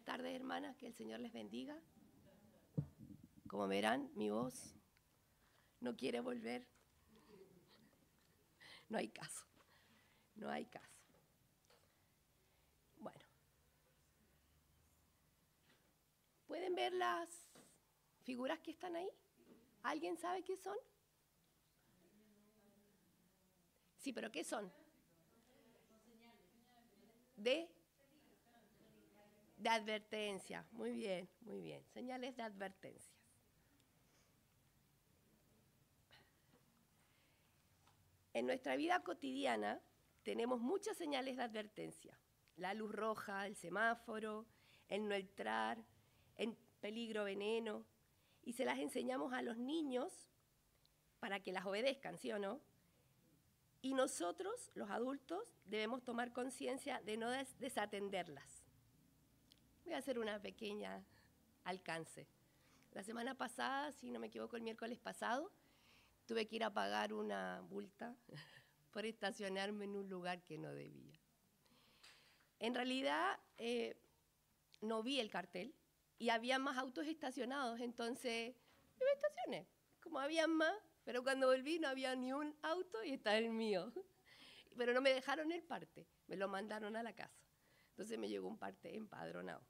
tardes, hermanas, que el Señor les bendiga. Como verán, mi voz no quiere volver. No hay caso, no hay caso. Bueno, ¿pueden ver las figuras que están ahí? ¿Alguien sabe qué son? Sí, pero ¿qué son? De advertencia. Muy bien, muy bien. Señales de advertencias. En nuestra vida cotidiana tenemos muchas señales de advertencia. La luz roja, el semáforo, el no entrar, el peligro, veneno. Y se las enseñamos a los niños para que las obedezcan, ¿sí o no? Y nosotros, los adultos, debemos tomar conciencia de no desatenderlas. Voy a hacer una pequeña alcance. La semana pasada, si no me equivoco, el miércoles pasado, tuve que ir a pagar una multa por estacionarme en un lugar que no debía. En realidad, no vi el cartel y había más autos estacionados, entonces yo me estacioné. Como había más, pero cuando volví no había ni un auto y estaba el mío. Pero no me dejaron el parte, me lo mandaron a la casa. Entonces me llegó un parte empadronado.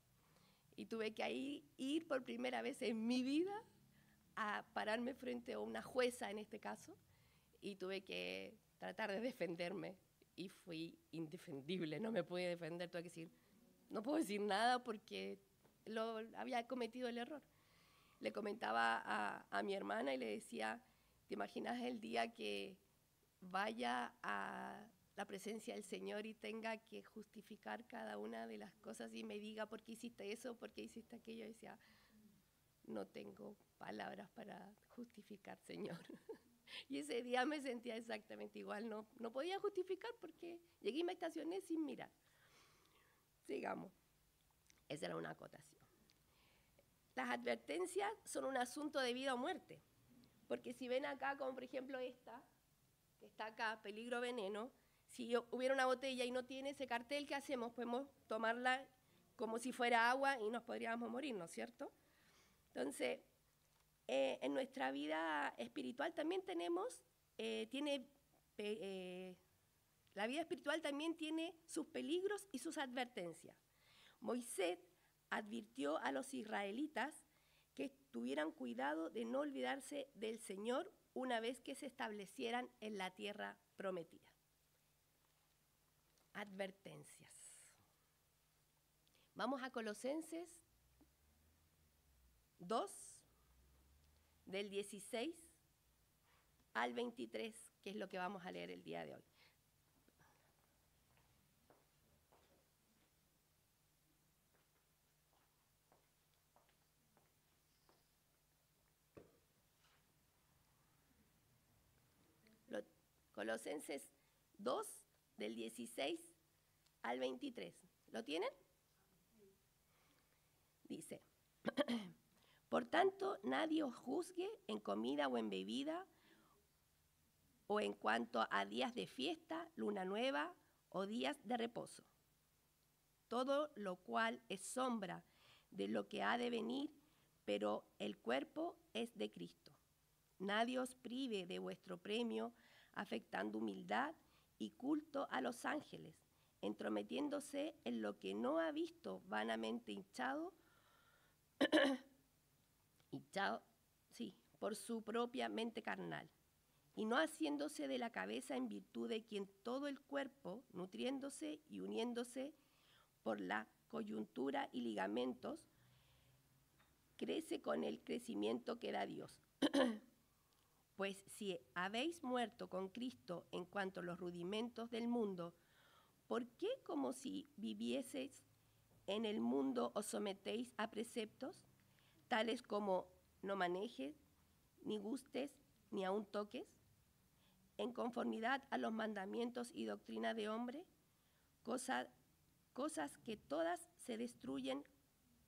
Y tuve que ahí ir por primera vez en mi vida a pararme frente a una jueza en este caso y tuve que tratar de defenderme y fui indefendible, no me pude defender, tuve que decir, no puedo decir nada porque había cometido el error. Le comentaba a mi hermana y le decía, ¿te imaginas el día que vaya a la presencia del Señor y tenga que justificar cada una de las cosas y me diga por qué hiciste eso, por qué hiciste aquello? Y decía, no tengo palabras para justificar, Señor. Y ese día me sentía exactamente igual, no podía justificar porque llegué y me estacioné sin mirar. Sigamos. Esa era una acotación. Las advertencias son un asunto de vida o muerte, porque si ven acá, como por ejemplo esta, que está acá, peligro, veneno, si hubiera una botella y no tiene ese cartel, ¿qué hacemos? Podemos tomarla como si fuera agua y nos podríamos morir, ¿no es cierto? Entonces, en nuestra vida espiritual también la vida espiritual también tiene sus peligros y sus advertencias. Moisés advirtió a los israelitas que tuvieran cuidado de no olvidarse del Señor una vez que se establecieran en la tierra prometida. Advertencias. Vamos a Colosenses 2, del 16 al 23, que es lo que vamos a leer el día de hoy. Colosenses 2, del 16 al 23. ¿Lo tienen? Dice, por tanto, nadie os juzgue en comida o en bebida, o en cuanto a días de fiesta, luna nueva o días de reposo. Todo lo cual es sombra de lo que ha de venir, pero el cuerpo es de Cristo. Nadie os prive de vuestro premio, afectando humildad y culto a los ángeles, entrometiéndose en lo que no ha visto, vanamente hinchado, por su propia mente carnal, y no haciéndose de la cabeza en virtud de quien todo el cuerpo, nutriéndose y uniéndose por la coyuntura y ligamentos, crece con el crecimiento que da Dios. Pues si habéis muerto con Cristo en cuanto a los rudimentos del mundo, ¿por qué como si vivieseis en el mundo os sometéis a preceptos, tales como no manejes, ni gustes, ni aun toques, en conformidad a los mandamientos y doctrina de hombre, cosas que todas se destruyen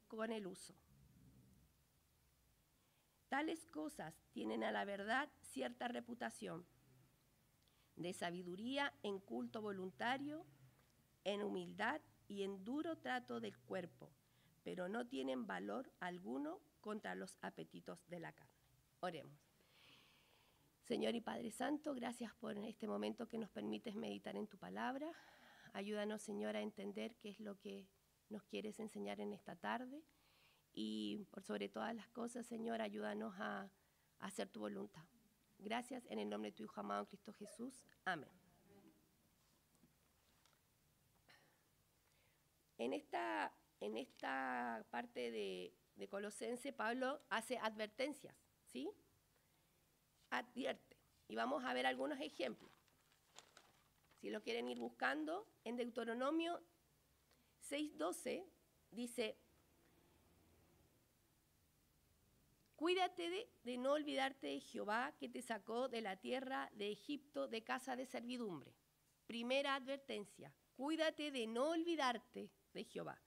con el uso? Tales cosas tienen a la verdad cierta reputación, de sabiduría en culto voluntario, en humildad y en duro trato del cuerpo, pero no tienen valor alguno contra los apetitos de la carne. Oremos. Señor y Padre Santo, gracias por este momento que nos permites meditar en tu palabra. Ayúdanos, Señor, a entender qué es lo que nos quieres enseñar en esta tarde. Y por sobre todas las cosas, Señor, ayúdanos a hacer tu voluntad. Gracias en el nombre de tu Hijo amado, Cristo Jesús. Amén. En esta parte de Colosense, Pablo hace advertencias, ¿sí? Advierte. Y vamos a ver algunos ejemplos. Si lo quieren ir buscando, en Deuteronomio 6:12 dice: cuídate de no olvidarte de Jehová, que te sacó de la tierra de Egipto de casa de servidumbre. Primera advertencia, cuídate de no olvidarte de Jehová.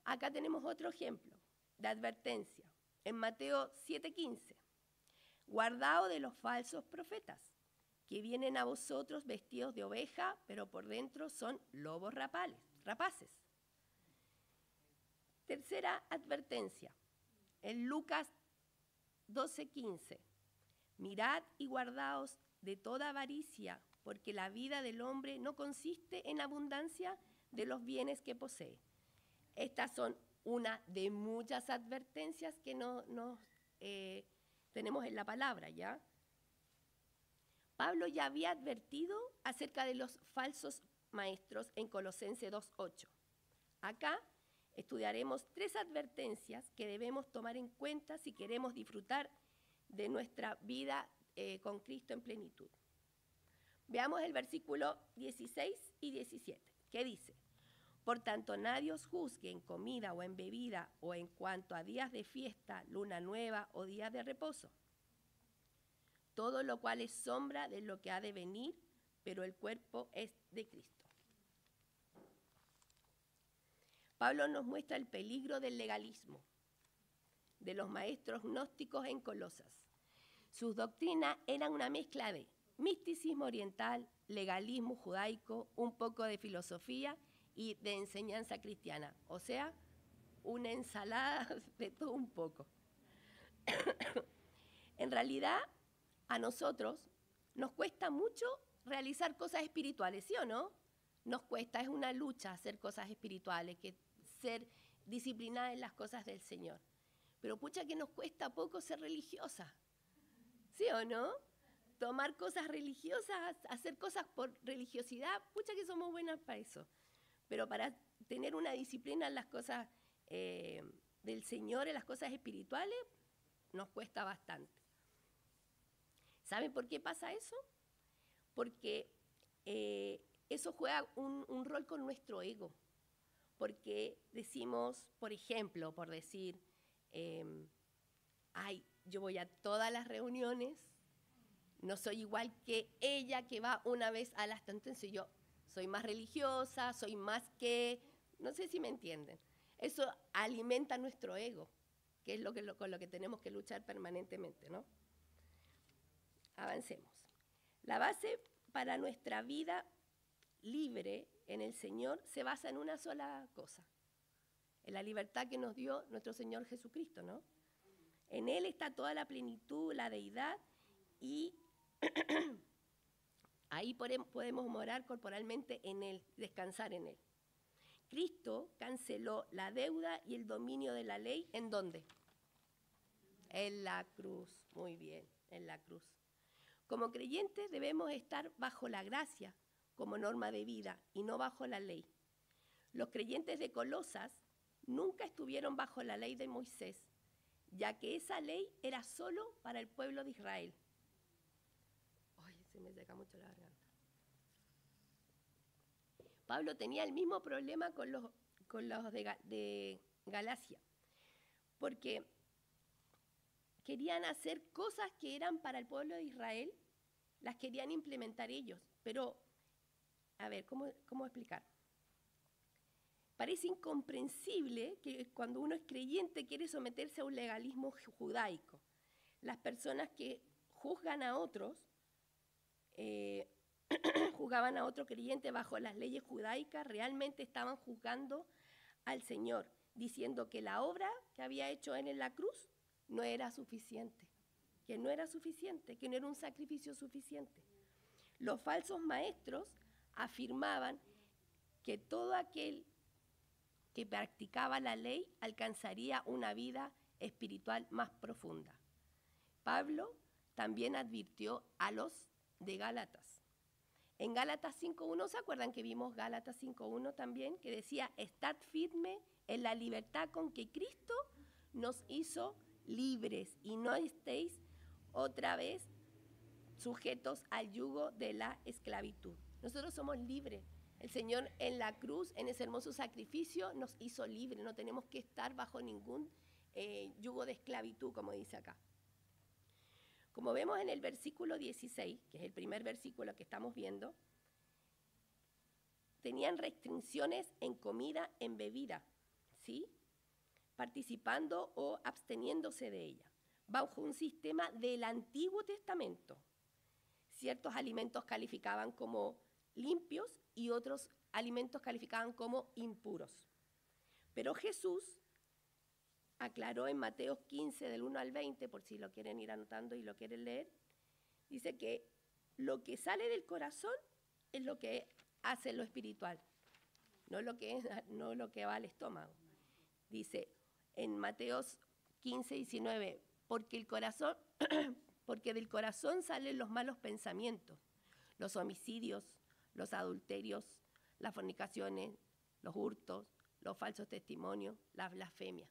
Acá tenemos otro ejemplo de advertencia, en Mateo 7:15. Guardaos de los falsos profetas, que vienen a vosotros vestidos de oveja, pero por dentro son lobos rapaces. Tercera advertencia, en Lucas 12:15. Mirad y guardaos de toda avaricia, porque la vida del hombre no consiste en abundancia de los bienes que posee. Estas son una de muchas advertencias que tenemos en la palabra, ¿ya? Pablo ya había advertido acerca de los falsos maestros en Colosenses 2:8. Acá estudiaremos 3 advertencias que debemos tomar en cuenta si queremos disfrutar de nuestra vida con Cristo en plenitud. Veamos el versículo 16 y 17, que dice: por tanto, nadie os juzgue en comida o en bebida o en cuanto a días de fiesta, luna nueva o días de reposo. Todo lo cual es sombra de lo que ha de venir, pero el cuerpo es de Cristo. Pablo nos muestra el peligro del legalismo de los maestros gnósticos en Colosas. Sus doctrinas eran una mezcla de misticismo oriental, legalismo judaico, un poco de filosofía y de enseñanza cristiana, o sea, una ensalada de todo un poco. En realidad, a nosotros nos cuesta mucho realizar cosas espirituales, ¿sí o no? Nos cuesta, es una lucha hacer cosas espirituales, ser disciplinada en las cosas del Señor. Pero pucha que nos cuesta poco ser religiosa, ¿sí o no? Tomar cosas religiosas, hacer cosas por religiosidad, pucha que somos buenas para eso. Pero para tener una disciplina en las cosas del Señor, en las cosas espirituales, nos cuesta bastante. ¿Saben por qué pasa eso? Porque eso juega un rol con nuestro ego. Porque decimos, por ejemplo, por decir, yo voy a todas las reuniones, no soy igual que ella que va una vez a las tantas, entonces yo soy más religiosa, soy más que... No sé si me entienden. Eso alimenta nuestro ego, que es con lo que tenemos que luchar permanentemente, ¿no? Avancemos. La base para nuestra vida libre en el Señor se basa en una sola cosa, en la libertad que nos dio nuestro Señor Jesucristo, ¿no? En Él está toda la plenitud, la deidad, y ahí podemos morar corporalmente en Él, descansar en Él. Cristo canceló la deuda y el dominio de la ley, ¿en dónde? En la cruz, muy bien, en la cruz. Como creyentes debemos estar bajo la gracia como norma de vida y no bajo la ley. Los creyentes de Colosas nunca estuvieron bajo la ley de Moisés, ya que esa ley era solo para el pueblo de Israel. Ay, se me seca mucho la garganta. Pablo tenía el mismo problema con los de Galacia, porque querían hacer cosas que eran para el pueblo de Israel, las querían implementar ellos, pero, a ver, ¿cómo explicar? Parece incomprensible que cuando uno es creyente quiere someterse a un legalismo judaico. Las personas que juzgan a otros, juzgaban a otro creyente bajo las leyes judaicas, realmente estaban juzgando al Señor. diciendo que la obra que había hecho él en la cruz no era suficiente, que no era suficiente, que no era un sacrificio suficiente. Los falsos maestros afirmaban que todo aquel que practicaba la ley alcanzaría una vida espiritual más profunda. Pablo también advirtió a los de Gálatas. En Gálatas 5.1, ¿se acuerdan que vimos Gálatas 5.1 también? Que decía, estad firme en la libertad con que Cristo nos hizo libres y no estéis otra vez sujetos al yugo de la esclavitud. Nosotros somos libres. El Señor en la cruz, en ese hermoso sacrificio, nos hizo libres. No tenemos que estar bajo ningún yugo de esclavitud, como dice acá. Como vemos en el versículo 16, que es el primer versículo que estamos viendo, tenían restricciones en comida, en bebida, ¿sí? Participando o absteniéndose de ella, bajo un sistema del Antiguo Testamento. Ciertos alimentos calificaban como limpios y otros alimentos calificaban como impuros. Pero Jesús aclaró en Mateo 15, del 1 al 20, por si lo quieren ir anotando y lo quieren leer, dice que lo que sale del corazón es lo que hace lo espiritual, no lo que va al estómago. Dice en Mateo 15, 19, porque del corazón salen los malos pensamientos, los homicidios, los adulterios, las fornicaciones, los hurtos, los falsos testimonios, las blasfemias.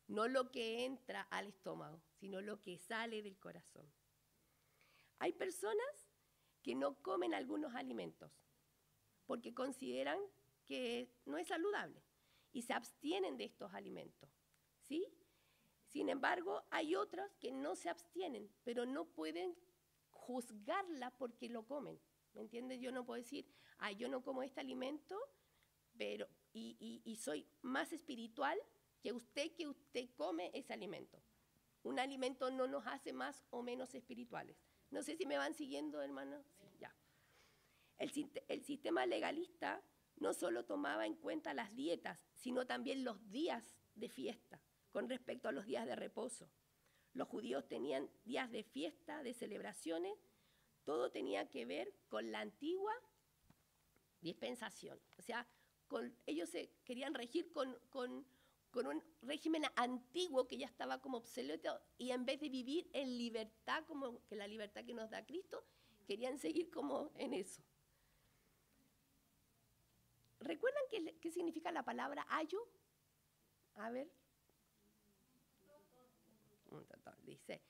No lo que entra al estómago, sino lo que sale del corazón. Hay personas que no comen algunos alimentos porque consideran que no es saludable y se abstienen de estos alimentos, ¿sí? Sin embargo, hay otras que no se abstienen, pero no pueden juzgarla porque lo comen. ¿Me entiendes? Yo no puedo decir, yo no como este alimento, pero y soy más espiritual que usted come ese alimento. Un alimento no nos hace más o menos espirituales. No sé si me van siguiendo, hermano. Sí, ya. El sistema legalista no solo tomaba en cuenta las dietas, sino también los días de fiesta con respecto a los días de reposo. Los judíos tenían días de fiesta, de celebraciones, todo tenía que ver con la antigua dispensación. O sea, ellos se querían regir con un régimen antiguo que ya estaba como obsoleto, y en vez de vivir en libertad, como que la libertad que nos da Cristo, querían seguir como en eso. ¿Recuerdan qué significa la palabra ayo? A ver. Dice,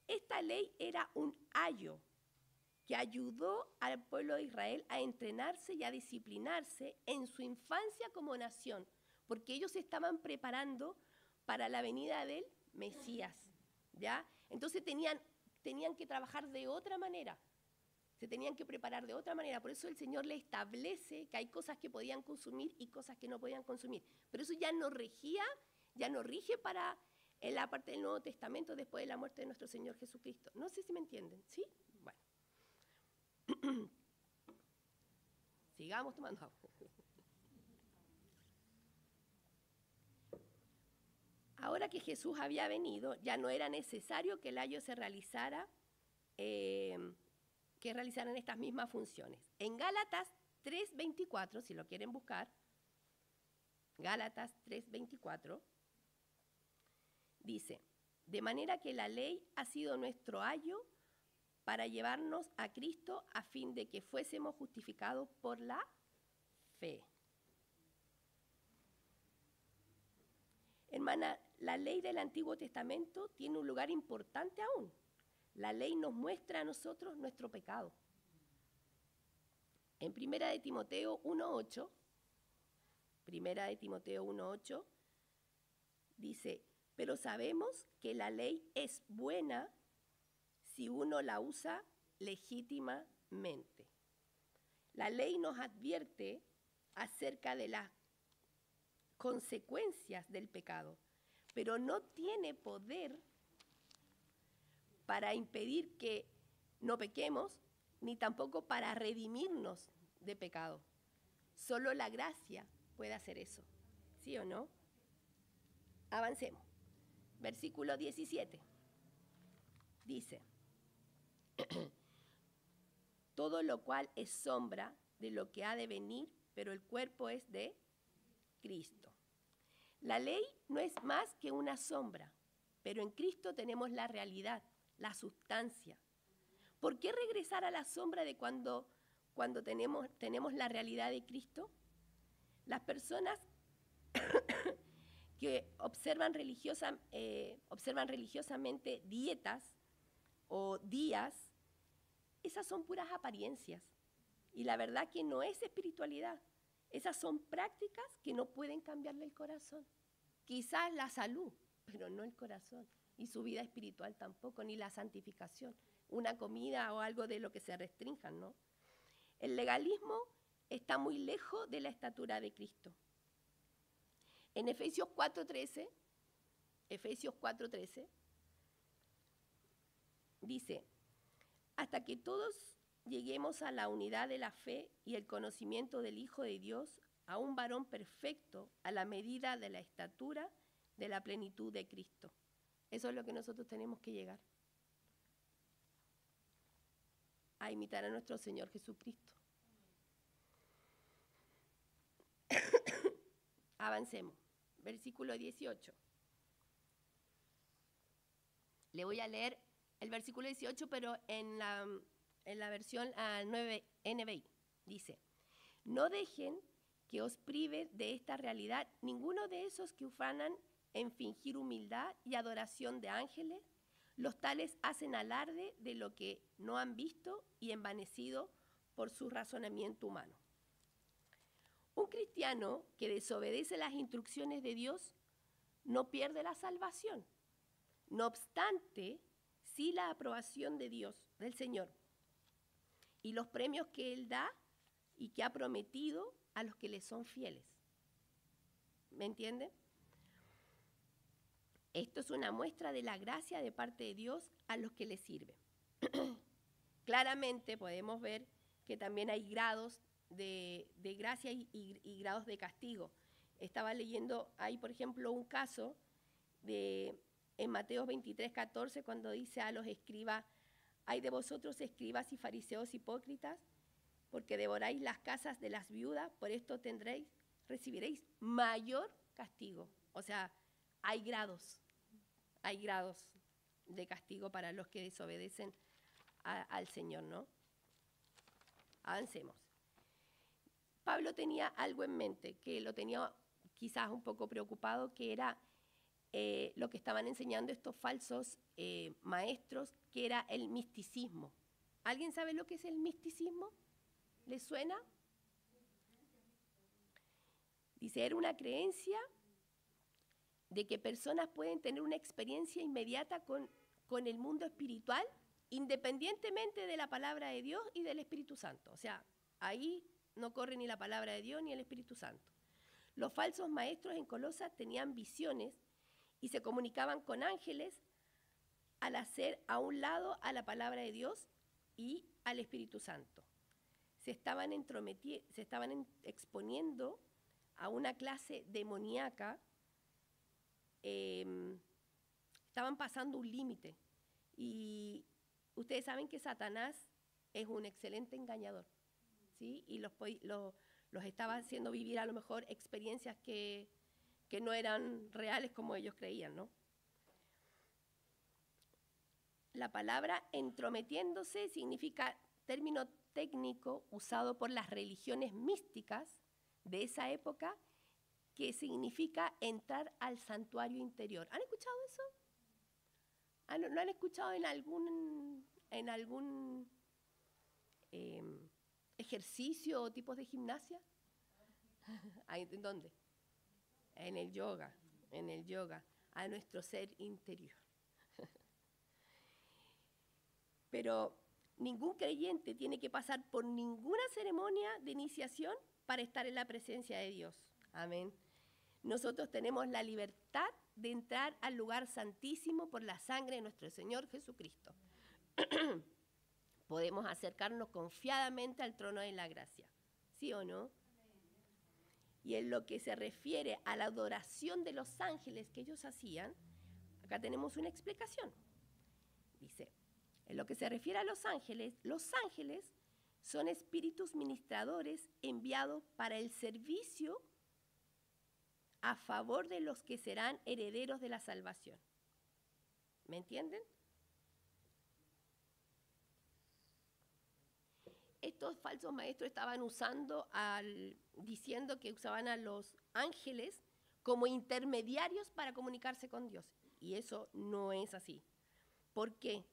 esta ley era un ayo que ayudó al pueblo de Israel a entrenarse y a disciplinarse en su infancia como nación, porque ellos se estaban preparando para la venida del Mesías, ¿ya? Entonces tenían que trabajar de otra manera, se tenían que preparar de otra manera. Por eso el Señor le establece que hay cosas que podían consumir y cosas que no podían consumir. Pero eso ya no rige para en la parte del Nuevo Testamento después de la muerte de nuestro Señor Jesucristo. No sé si me entienden, ¿sí? Bueno. Sigamos tomando agua. Ahora que Jesús había venido, ya no era necesario que el ayo se realizara, que realizaran estas mismas funciones. En Gálatas 3:24, si lo quieren buscar, Gálatas 3:24, dice, de manera que la ley ha sido nuestro ayo para llevarnos a Cristo a fin de que fuésemos justificados por la fe. Hermana, la ley del Antiguo Testamento tiene un lugar importante aún. La ley nos muestra a nosotros nuestro pecado. En Primera de Timoteo 1:8, dice, pero sabemos que la ley es buena si uno la usa legítimamente. La ley nos advierte acerca de las consecuencias del pecado, pero no tiene poder para impedir que no pequemos, ni tampoco para redimirnos de pecado. Solo la gracia puede hacer eso, ¿sí o no? Avancemos. Versículo 17. Dice, todo lo cual es sombra de lo que ha de venir, pero el cuerpo es de Cristo. La ley no es más que una sombra, pero en Cristo tenemos la realidad, la sustancia. ¿Por qué regresar a la sombra de cuando tenemos la realidad de Cristo? Las personas que observan religiosamente dietas o días, esas son puras apariencias. Y la verdad que no es espiritualidad. Esas son prácticas que no pueden cambiarle el corazón. Quizás la salud, pero no el corazón. Y su vida espiritual tampoco, ni la santificación. Una comida o algo de lo que se restrinjan, ¿no? El legalismo está muy lejos de la estatura de Cristo. En Efesios 4:13, dice, hasta que todos lleguemos a la unidad de la fe y el conocimiento del Hijo de Dios, a un varón perfecto, a la medida de la estatura de la plenitud de Cristo. Eso es lo que nosotros tenemos que llegar. A imitar a nuestro Señor Jesucristo. Avancemos. Versículo 18. Le voy a leer el versículo 18, pero en la versión 9 NBI. Dice, no dejen que os prive de esta realidad ninguno de esos que ufanan en fingir humildad y adoración de ángeles. Los tales hacen alarde de lo que no han visto y envanecido por su razonamiento humano. Un cristiano que desobedece las instrucciones de Dios no pierde la salvación. No obstante, sí la aprobación de Dios, del Señor, y los premios que Él da y que ha prometido a los que le son fieles. ¿Me entienden? Esto es una muestra de la gracia de parte de Dios a los que le sirven. Claramente podemos ver que también hay grados de gracia y grados de castigo. Estaba leyendo, hay por ejemplo un caso en Mateo 23:14, cuando dice a los escribas, hay de vosotros escribas y fariseos hipócritas, porque devoráis las casas de las viudas, por esto recibiréis mayor castigo. O sea, hay grados de castigo para los que desobedecen al Señor, ¿no? Avancemos. Pablo tenía algo en mente, que lo tenía quizás un poco preocupado, que era lo que estaban enseñando estos falsos maestros, que era el misticismo. ¿Alguien sabe lo que es el misticismo? ¿Le suena? Dice, era una creencia de que personas pueden tener una experiencia inmediata con el mundo espiritual, independientemente de la palabra de Dios y del Espíritu Santo. O sea, ahí no corre ni la palabra de Dios ni el Espíritu Santo. Los falsos maestros en Colosas tenían visiones y se comunicaban con ángeles al hacer a un lado a la palabra de Dios y al Espíritu Santo. Se estaban exponiendo a una clase demoníaca, estaban pasando un límite. Y ustedes saben que Satanás es un excelente engañador, ¿sí? Y los estaba haciendo vivir a lo mejor experiencias que no eran reales como ellos creían, ¿no? La palabra entrometiéndose significa término técnico usado por las religiones místicas de esa época, que significa entrar al santuario interior. ¿Han escuchado eso? ¿No han escuchado en algún ejercicio o tipos de gimnasia? ¿En dónde? En el yoga, a nuestro ser interior. Pero ningún creyente tiene que pasar por ninguna ceremonia de iniciación para estar en la presencia de Dios. Amén. Nosotros tenemos la libertad de entrar al lugar santísimo por la sangre de nuestro Señor Jesucristo. Podemos acercarnos confiadamente al trono de la gracia. ¿Sí o no? Y en lo que se refiere a la adoración de los ángeles que ellos hacían, acá tenemos una explicación. Dice, en lo que se refiere a los ángeles son espíritus ministradores enviados para el servicio a favor de los que serán herederos de la salvación. ¿Me entienden? Estos falsos maestros estaban diciendo que usaban a los ángeles como intermediarios para comunicarse con Dios. Y eso no es así. ¿Por qué?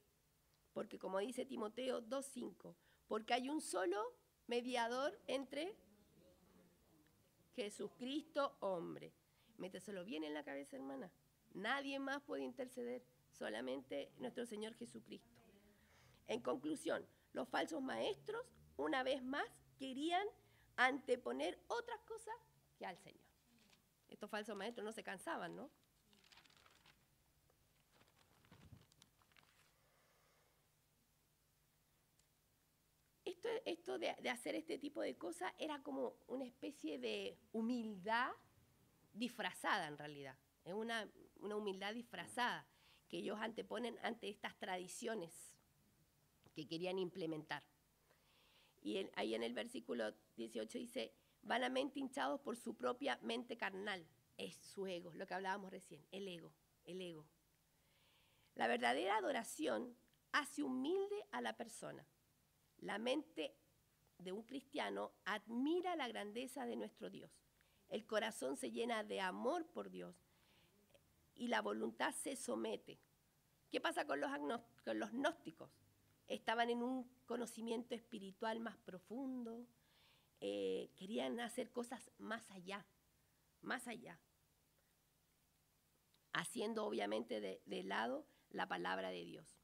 Porque como dice Timoteo 2:5, porque hay un solo mediador entre Jesucristo, hombre. Méteselo bien en la cabeza, hermana. Nadie más puede interceder, solamente nuestro Señor Jesucristo. En conclusión, los falsos maestros, una vez más, querían anteponer otras cosas que al Señor. Estos falsos maestros no se cansaban, ¿no? Esto de hacer este tipo de cosas era como una especie de humildad disfrazada en realidad. Es una humildad disfrazada que ellos anteponen ante estas tradiciones que querían implementar. Y ahí en el versículo 18 dice, vanamente hinchados por su propia mente carnal. Es su ego, lo que hablábamos recién, el ego. La verdadera adoración hace humilde a la persona. La mente de un cristiano admira la grandeza de nuestro Dios. El corazón se llena de amor por Dios y la voluntad se somete. ¿Qué pasa con los gnósticos? Estaban en un conocimiento espiritual más profundo, querían hacer cosas más allá, haciendo obviamente de lado la palabra de Dios.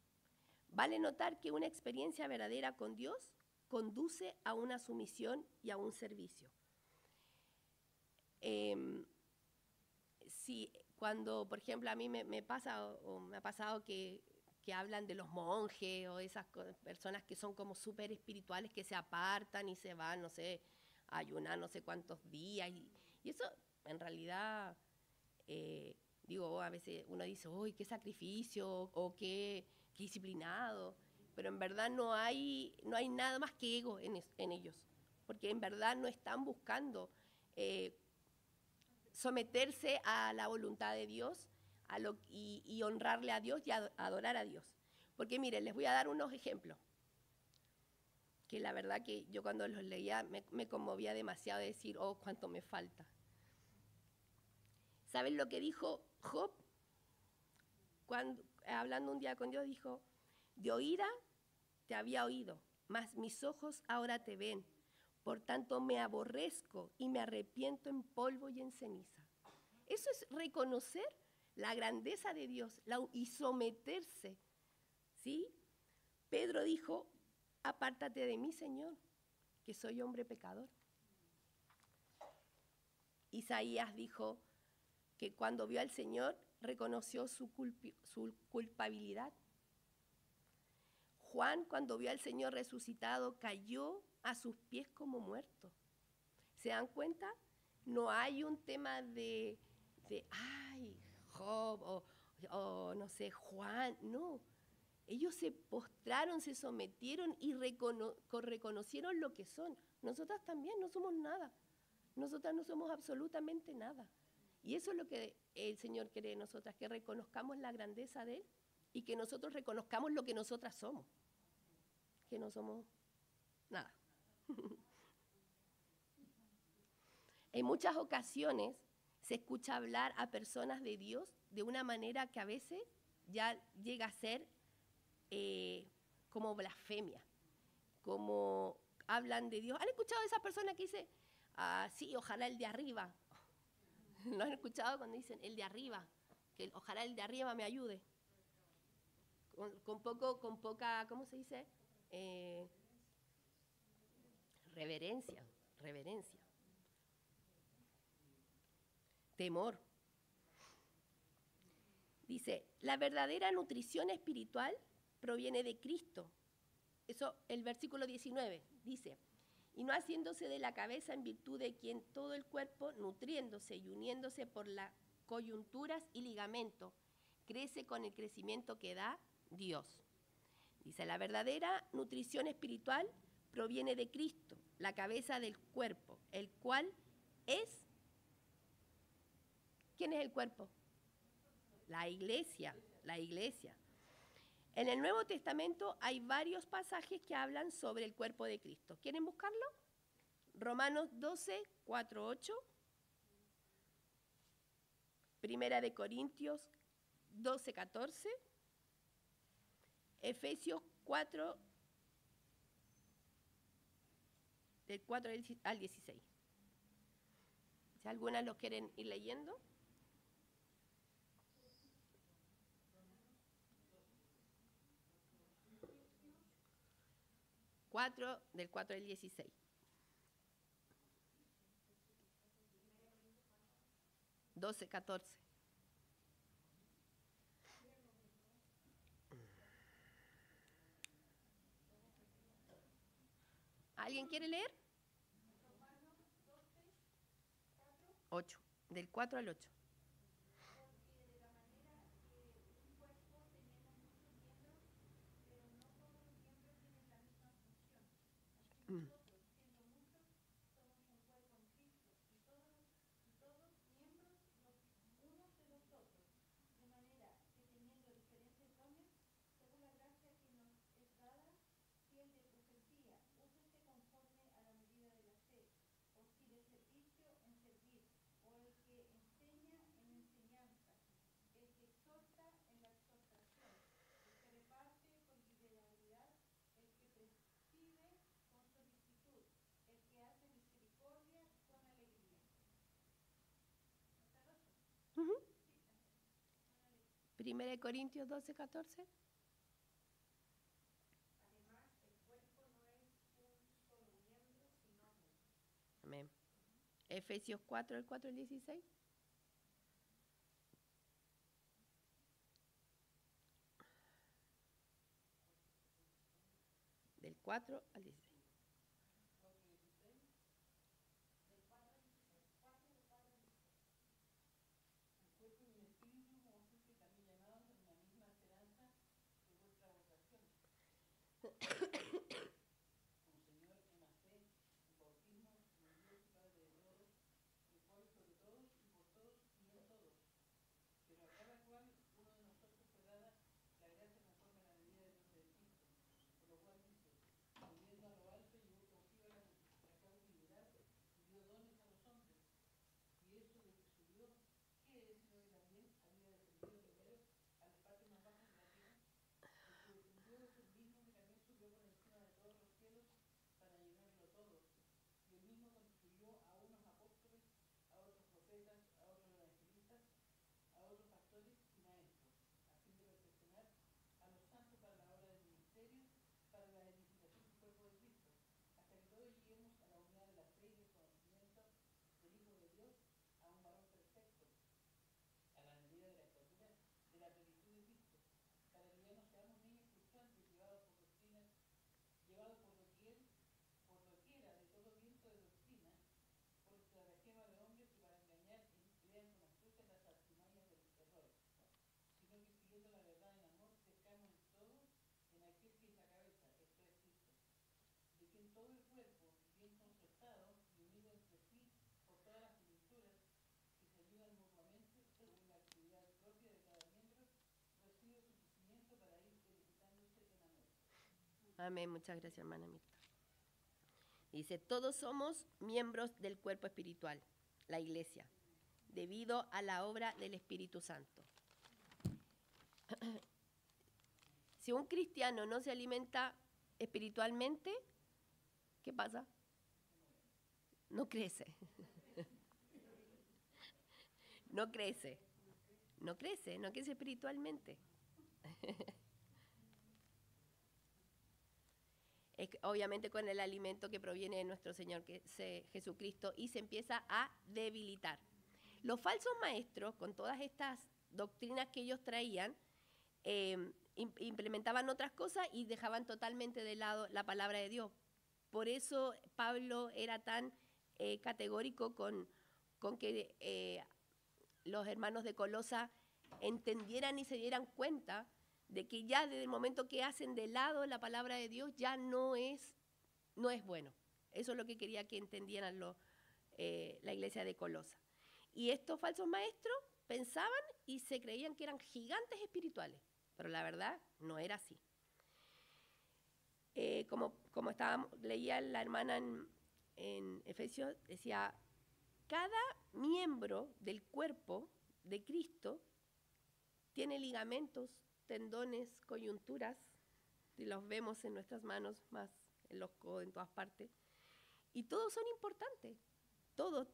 Vale notar que una experiencia verdadera con Dios conduce a una sumisión y a un servicio. Cuando, por ejemplo, a mí me ha pasado que hablan de los monjes o esas personas que son como súper espirituales, que se apartan y se van, no sé, a ayunar no sé cuántos días. Y eso, en realidad, a veces uno dice, uy, qué sacrificio o qué disciplinado, pero en verdad no hay nada más que ego en ellos, porque en verdad no están buscando someterse a la voluntad de Dios y honrarle a Dios y adorar a Dios. Porque miren, les voy a dar unos ejemplos, que la verdad que yo cuando los leía me conmovía demasiado de decir, oh, cuánto me falta. ¿Saben lo que dijo Job? Hablando un día con Dios, dijo, de oída te había oído, mas mis ojos ahora te ven. Por tanto, me aborrezco y me arrepiento en polvo y en ceniza. Eso es reconocer la grandeza de Dios y someterse, ¿sí? Pedro dijo, apártate de mí, Señor, que soy hombre pecador. Isaías dijo que cuando vio al Señor, reconoció su culpabilidad. Juan, cuando vio al Señor resucitado, cayó a sus pies como muerto. ¿Se dan cuenta? No hay un tema de ay, Job o no sé, Juan, no. Ellos se postraron, se sometieron y reconocieron lo que son. Nosotras también no somos nada. Nosotras no somos absolutamente nada. Y eso es lo que el Señor quiere de nosotras, que reconozcamos la grandeza de Él y que nosotros reconozcamos lo que nosotras somos, que no somos nada. En muchas ocasiones se escucha hablar a personas de Dios de una manera que a veces ya llega a ser como blasfemia, como hablan de Dios. ¿Han escuchado a esa persona que dice, sí, ojalá el de arriba? ¿Lo han escuchado cuando dicen el de arriba? Que ojalá el de arriba me ayude. Con poca, ¿cómo se dice? Reverencia. Temor. Dice, la verdadera nutrición espiritual proviene de Cristo. Eso, el versículo 19 dice, y no haciéndose de la cabeza, en virtud de quien todo el cuerpo, nutriéndose y uniéndose por las coyunturas y ligamentos, crece con el crecimiento que da Dios. Dice, la verdadera nutrición espiritual proviene de Cristo, la cabeza del cuerpo, el cual es... ¿Quién es el cuerpo? La iglesia, la iglesia. En el Nuevo Testamento hay varios pasajes que hablan sobre el cuerpo de Cristo. ¿Quieren buscarlo? Romanos 12, 4, 8. Primera de Corintios 12, 14. Efesios 4, del 4 al 16. Si algunas los quieren ir leyendo. 4, del 4 al 16. Doce, 14. ¿Alguien quiere leer? 8, del 4 al 8. Primera de Corintios 12, 14. Amén. Efesios 4, del 4 al 16. Del 4 al 16. Amén, muchas gracias, hermana Mirta. Dice, todos somos miembros del cuerpo espiritual, la iglesia, debido a la obra del Espíritu Santo. Si un cristiano no se alimenta espiritualmente, ¿qué pasa? No crece. No crece. No crece, no crece espiritualmente. Obviamente con el alimento que proviene de nuestro Señor Jesucristo, y se empieza a debilitar. Los falsos maestros, con todas estas doctrinas que ellos traían, implementaban otras cosas y dejaban totalmente de lado la palabra de Dios. Por eso Pablo era tan categórico con que los hermanos de Colosa entendieran y se dieran cuenta de que ya desde el momento que hacen de lado la palabra de Dios ya no es bueno. Eso es lo que quería que entendieran la iglesia de Colosa. Y estos falsos maestros pensaban y se creían que eran gigantes espirituales, pero la verdad no era así. Como leía la hermana en Efesios, decía, cada miembro del cuerpo de Cristo tiene ligamentos, tendones, coyunturas, y los vemos en nuestras manos, más en los codos, en todas partes, y todos son importantes, todos.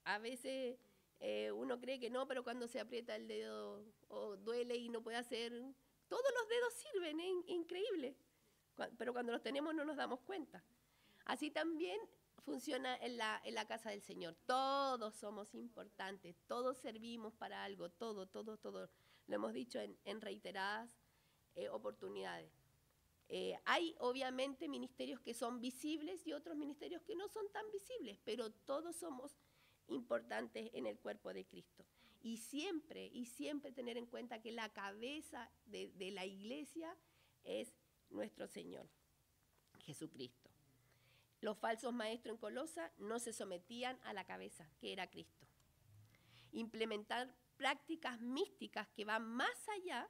A veces uno cree que no, pero cuando se aprieta el dedo o duele y no puede hacer, todos los dedos sirven, es increíble, pero cuando los tenemos no nos damos cuenta. Así también funciona en la casa del Señor. Todos somos importantes, todos servimos para algo, todo. Lo hemos dicho en reiteradas oportunidades. Hay obviamente ministerios que son visibles y otros ministerios que no son tan visibles, pero todos somos importantes en el cuerpo de Cristo. Y siempre tener en cuenta que la cabeza de la iglesia es nuestro Señor, Jesucristo. Los falsos maestros en Colosa no se sometían a la cabeza, que era Cristo. Implementar prácticas místicas que van más allá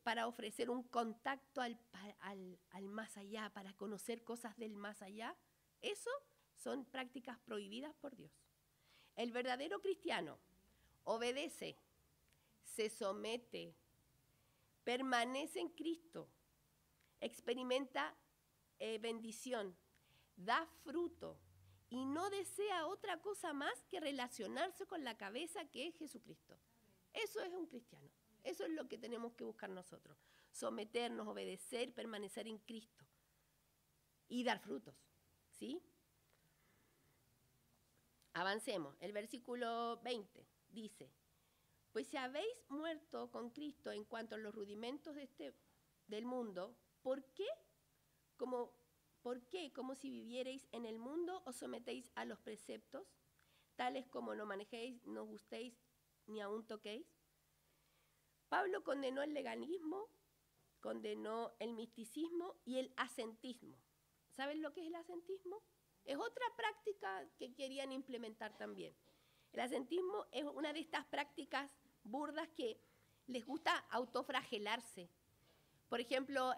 para ofrecer un contacto al más allá, para conocer cosas del más allá, eso son prácticas prohibidas por Dios. El verdadero cristiano obedece, se somete, permanece en Cristo, experimenta bendición, da fruto y no desea otra cosa más que relacionarse con la cabeza que es Jesucristo. Eso es un cristiano. Eso es lo que tenemos que buscar nosotros. Someternos, obedecer, permanecer en Cristo y dar frutos. ¿Sí? Avancemos. El versículo 20 dice, pues si habéis muerto con Cristo en cuanto a los rudimentos del mundo, ¿por qué? Como si vivierais en el mundo, os sometéis a los preceptos, tales como no manejéis, no gustéis, ni aun toquéis. Pablo condenó el legalismo, condenó el misticismo y el asentismo. ¿Saben lo que es el asentismo? Es otra práctica que querían implementar también. El asentismo es una de estas prácticas burdas que les gusta autoflagelarse. Por ejemplo,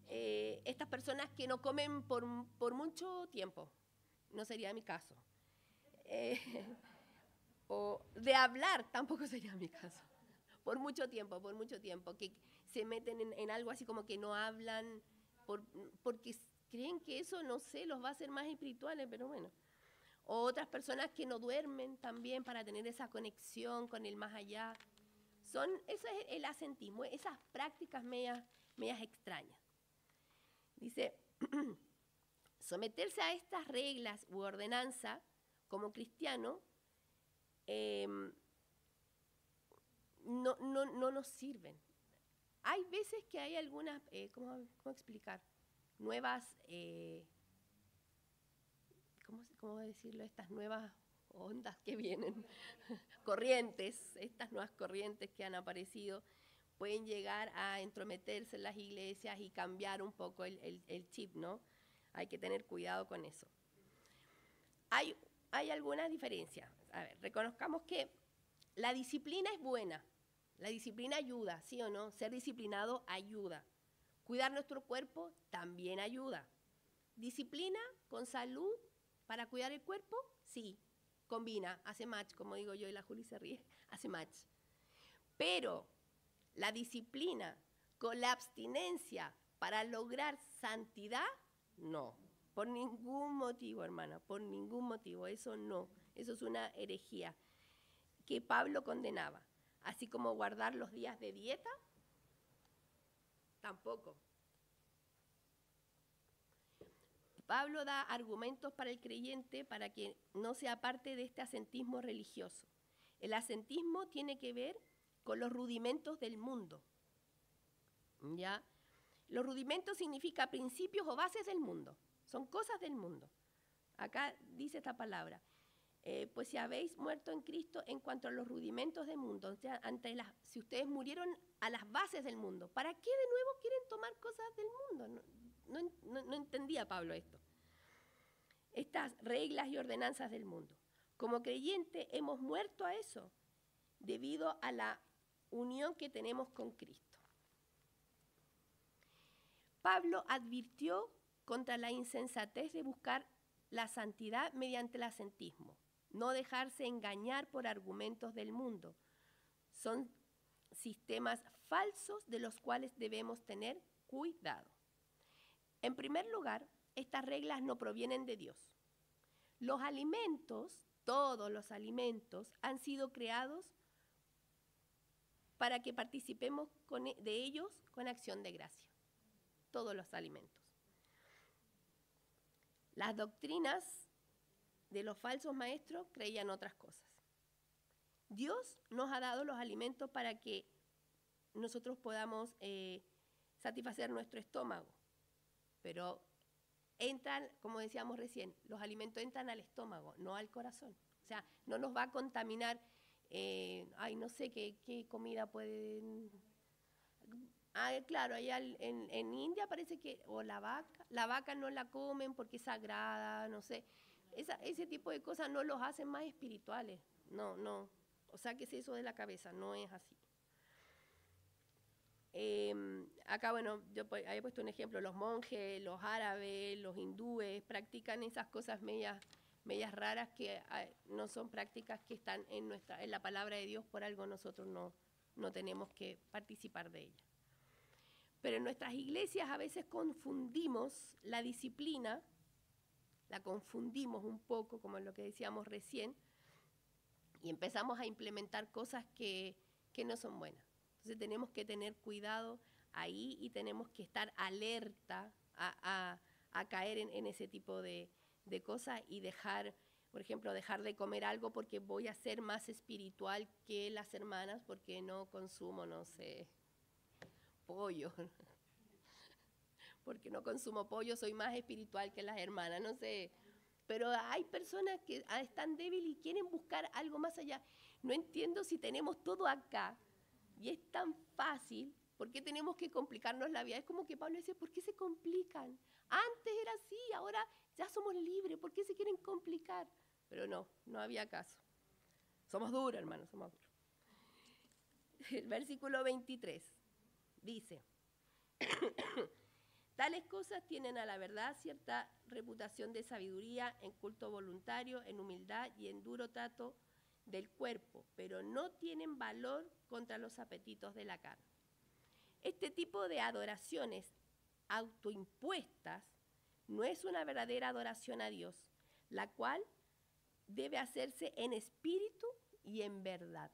estas personas que no comen por mucho tiempo, no sería mi caso. O de hablar tampoco sería mi caso. Por mucho tiempo, que se meten en algo así como que no hablan porque creen que eso, no sé, los va a hacer más espirituales, pero bueno. O otras personas que no duermen también para tener esa conexión con el más allá. Eso es el asentismo, esas prácticas medias extrañas. Dice, someterse a estas reglas u ordenanza como cristiano no nos sirven. Hay veces que hay algunas, ¿cómo explicar? Nuevas, ¿cómo decirlo? Estas nuevas ondas que vienen, corrientes, estas nuevas corrientes que han aparecido, pueden llegar a entrometerse en las iglesias y cambiar un poco el chip, ¿no? Hay que tener cuidado con eso. Hay algunas diferencias. A ver, reconozcamos que la disciplina es buena. La disciplina ayuda, ¿sí o no? Ser disciplinado ayuda. Cuidar nuestro cuerpo también ayuda. Disciplina con salud para cuidar el cuerpo, sí. Combina, hace match, como digo yo y la Juli se ríe, hace match. Pero la disciplina con la abstinencia para lograr santidad, no. Por ningún motivo, hermana, por ningún motivo. Eso no. Eso es una herejía que Pablo condenaba. Así como guardar los días de dieta, tampoco. Pablo da argumentos para el creyente para que no sea parte de este asentismo religioso. El asentismo tiene que ver con los rudimentos del mundo, ¿ya? Los rudimentos significa principios o bases del mundo. Son cosas del mundo. Acá dice esta palabra. Pues si habéis muerto en Cristo en cuanto a los rudimentos del mundo, o sea, si ustedes murieron a las bases del mundo, ¿para qué de nuevo quieren tomar cosas del mundo? No entendía Pablo esto. Estas reglas y ordenanzas del mundo. Como creyente hemos muerto a eso debido a la unión que tenemos con Cristo. Pablo advirtió contra la insensatez de buscar la santidad mediante el ascetismo. No dejarse engañar por argumentos del mundo. Son sistemas falsos de los cuales debemos tener cuidado. En primer lugar, estas reglas no provienen de Dios. Los alimentos, todos los alimentos, han sido creados para que participemos de ellos con acción de gracia. Todos los alimentos. Las doctrinas de los falsos maestros creían otras cosas. Dios nos ha dado los alimentos para que nosotros podamos satisfacer nuestro estómago, pero entran, como decíamos recién, los alimentos entran al estómago, no al corazón. O sea, no nos va a contaminar, no sé qué comida pueden... claro, allá en India parece que, o la vaca no la comen porque es sagrada, no sé. Ese tipo de cosas no los hacen más espirituales, no. O sea, que es eso de la cabeza, no es así. Acá, bueno, yo había puesto un ejemplo, los monjes, los árabes, los hindúes, practican esas cosas medias raras que no son prácticas que están en la palabra de Dios, por algo nosotros no tenemos que participar de ella. Pero en nuestras iglesias a veces confundimos la disciplina, la confundimos un poco, como lo que decíamos recién, y empezamos a implementar cosas que no son buenas. Entonces tenemos que tener cuidado ahí y tenemos que estar alerta a caer en ese tipo de cosas y dejar, por ejemplo, dejar de comer algo porque voy a ser más espiritual que las hermanas porque no consumo, no sé, pollo. Porque no consumo pollo, soy más espiritual que las hermanas, no sé. Pero hay personas que están débiles y quieren buscar algo más allá. No entiendo si tenemos todo acá y es tan fácil, ¿por qué tenemos que complicarnos la vida? Es como que Pablo dice, ¿por qué se complican? Antes era así, ahora ya somos libres, ¿por qué se quieren complicar? Pero no había caso. Somos duros, hermanos, somos duros. El versículo 23 dice... Tales cosas tienen a la verdad cierta reputación de sabiduría, en culto voluntario, en humildad y en duro trato del cuerpo, pero no tienen valor contra los apetitos de la carne. Este tipo de adoraciones autoimpuestas no es una verdadera adoración a Dios, la cual debe hacerse en espíritu y en verdad.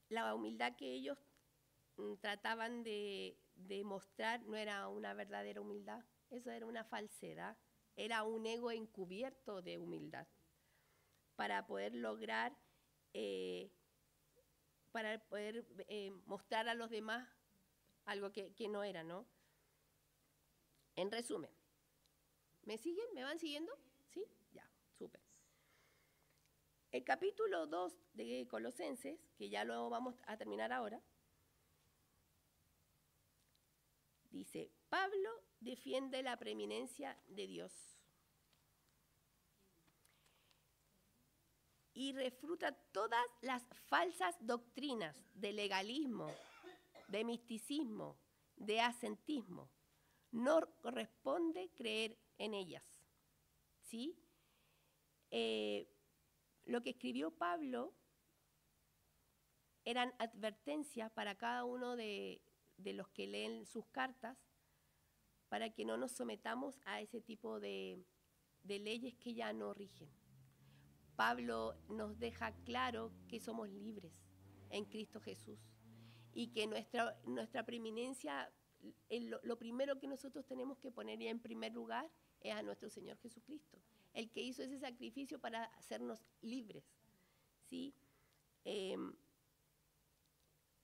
La humildad que ellos trataban de mostrar no era una verdadera humildad, eso era una falsedad, era un ego encubierto de humildad, para poder lograr, mostrar a los demás algo que no era, ¿no? En resumen, ¿me siguen? ¿Me van siguiendo? ¿Sí? Ya, súper. El capítulo 2 de Colosenses, que ya lo vamos a terminar ahora, dice, Pablo defiende la preeminencia de Dios y refuta todas las falsas doctrinas de legalismo, de misticismo, de ascetismo. No corresponde creer en ellas, ¿sí? Lo que escribió Pablo eran advertencias para cada uno de los que leen sus cartas, para que no nos sometamos a ese tipo de leyes que ya no rigen. Pablo nos deja claro que somos libres en Cristo Jesús y que nuestra preeminencia, lo primero que nosotros tenemos que poner en primer lugar es a nuestro Señor Jesucristo, el que hizo ese sacrificio para hacernos libres, ¿sí?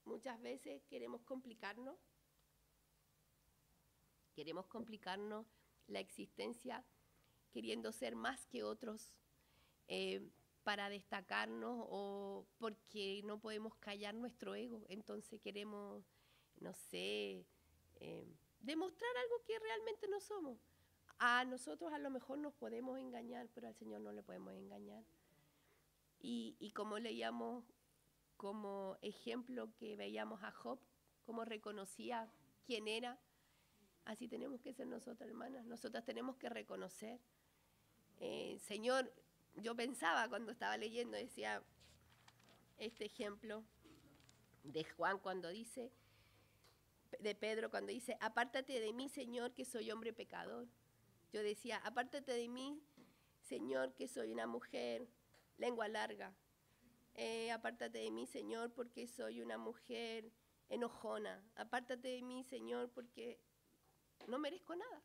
muchas veces queremos complicarnos la existencia queriendo ser más que otros para destacarnos o porque no podemos callar nuestro ego. Entonces queremos, no sé, demostrar algo que realmente no somos. A nosotros a lo mejor nos podemos engañar, pero al Señor no le podemos engañar. Y como leíamos como ejemplo que veíamos a Job, cómo reconocía quién era, así tenemos que ser nosotras, hermanas. Nosotras tenemos que reconocer. Señor, yo pensaba cuando estaba leyendo, decía este ejemplo de Juan cuando dice, de Pedro cuando dice, apártate de mí, Señor, que soy hombre pecador. Yo decía, apártate de mí, Señor, que soy una mujer lengua larga. Apártate de mí, Señor, porque soy una mujer enojona. Apártate de mí, Señor, porque no merezco nada.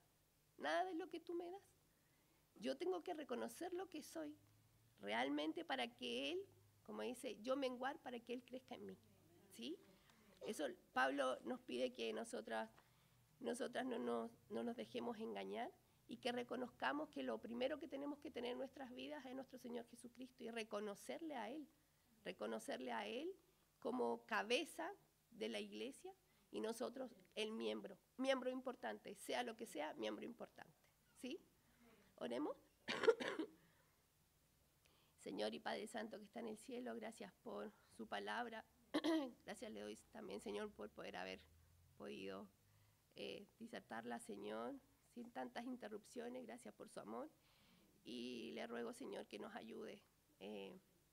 Nada de lo que tú me das. Yo tengo que reconocer lo que soy realmente para que Él, como dice, yo menguar para que Él crezca en mí. ¿Sí? Eso Pablo nos pide que nosotras no nos dejemos engañar y que reconozcamos que lo primero que tenemos que tener en nuestras vidas es nuestro Señor Jesucristo y reconocerle a Él como cabeza de la iglesia y nosotros el miembro importante, sea lo que sea, miembro importante. ¿Sí? Oremos. Señor y Padre Santo que está en el cielo, gracias por su palabra. Gracias le doy también, Señor, por poder haber podido disertarla, Señor, sin tantas interrupciones. Gracias por su amor. Y le ruego, Señor, que nos ayude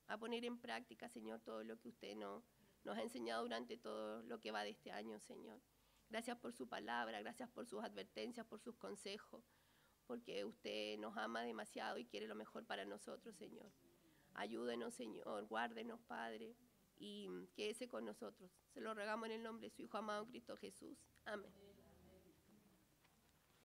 a poner en práctica, Señor, todo lo que usted nos ha enseñado durante todo lo que va de este año, Señor. Gracias por su palabra, gracias por sus advertencias, por sus consejos, porque usted nos ama demasiado y quiere lo mejor para nosotros, Señor. Ayúdenos, Señor, guárdenos, Padre, y quédese con nosotros. Se lo rogamos en el nombre de su Hijo amado, Cristo Jesús. Amén.